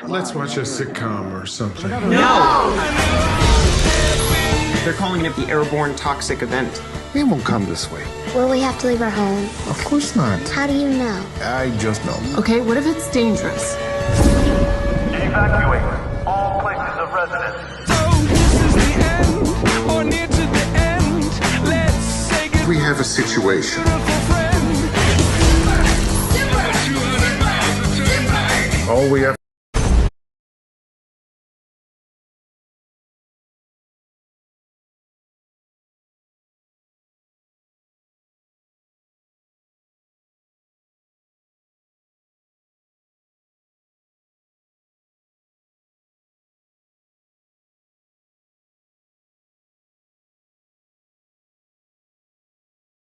Let's watch a sitcom or something. No! They're calling it the airborne toxic event. They won't come this way. Will we have to leave our home? Of course not. How do you know? I just know. Okay, what if it's dangerous? Evacuate all places of residence. We have a situation. All we have